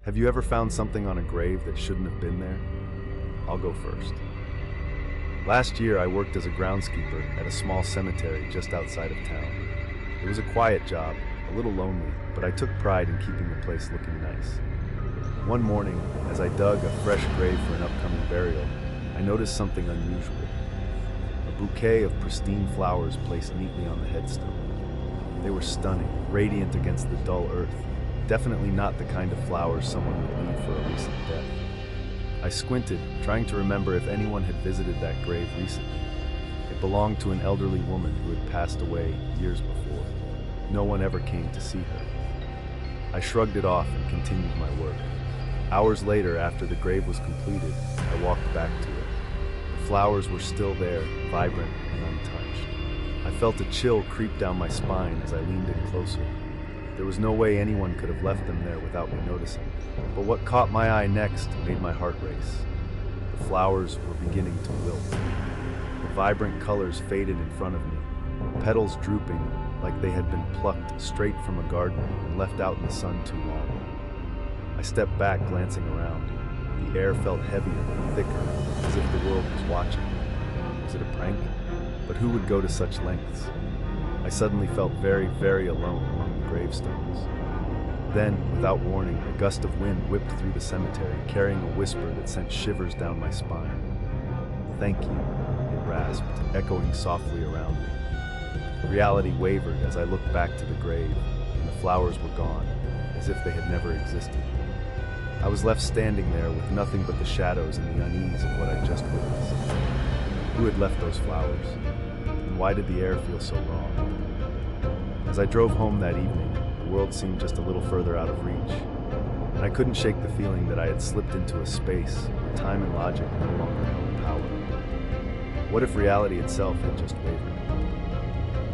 Have you ever found something on a grave that shouldn't have been there? I'll go first. Last year, I worked as a groundskeeper at a small cemetery just outside of town. It was a quiet job, a little lonely, but I took pride in keeping the place looking nice. One morning, as I dug a fresh grave for an upcoming burial, I noticed something unusual. A bouquet of pristine flowers placed neatly on the headstone. They were stunning, radiant against the dull earth. Definitely not the kind of flowers someone would leave for a recent death. I squinted, trying to remember if anyone had visited that grave recently. It belonged to an elderly woman who had passed away years before. No one ever came to see her. I shrugged it off and continued my work. Hours later, after the grave was completed, I walked back to it. The flowers were still there, vibrant and untouched. I felt a chill creep down my spine as I leaned in closer. There was no way anyone could have left them there without me noticing. But what caught my eye next made my heart race. The flowers were beginning to wilt. The vibrant colors faded in front of me, petals drooping like they had been plucked straight from a garden and left out in the sun too long. I stepped back, glancing around. The air felt heavier, thicker, as if the world was watching. Was it a prank? But who would go to such lengths? I suddenly felt very, very alone among the gravestones. Then, without warning, a gust of wind whipped through the cemetery, carrying a whisper that sent shivers down my spine. "Thank you," it rasped, echoing softly around me. Reality wavered as I looked back to the grave, and the flowers were gone, as if they had never existed. I was left standing there with nothing but the shadows and the unease of what I'd just witnessed. Who had left those flowers? And why did the air feel so wrong? As I drove home that evening, the world seemed just a little further out of reach, and I couldn't shake the feeling that I had slipped into a space where time and logic no longer held power. What if reality itself had just wavered?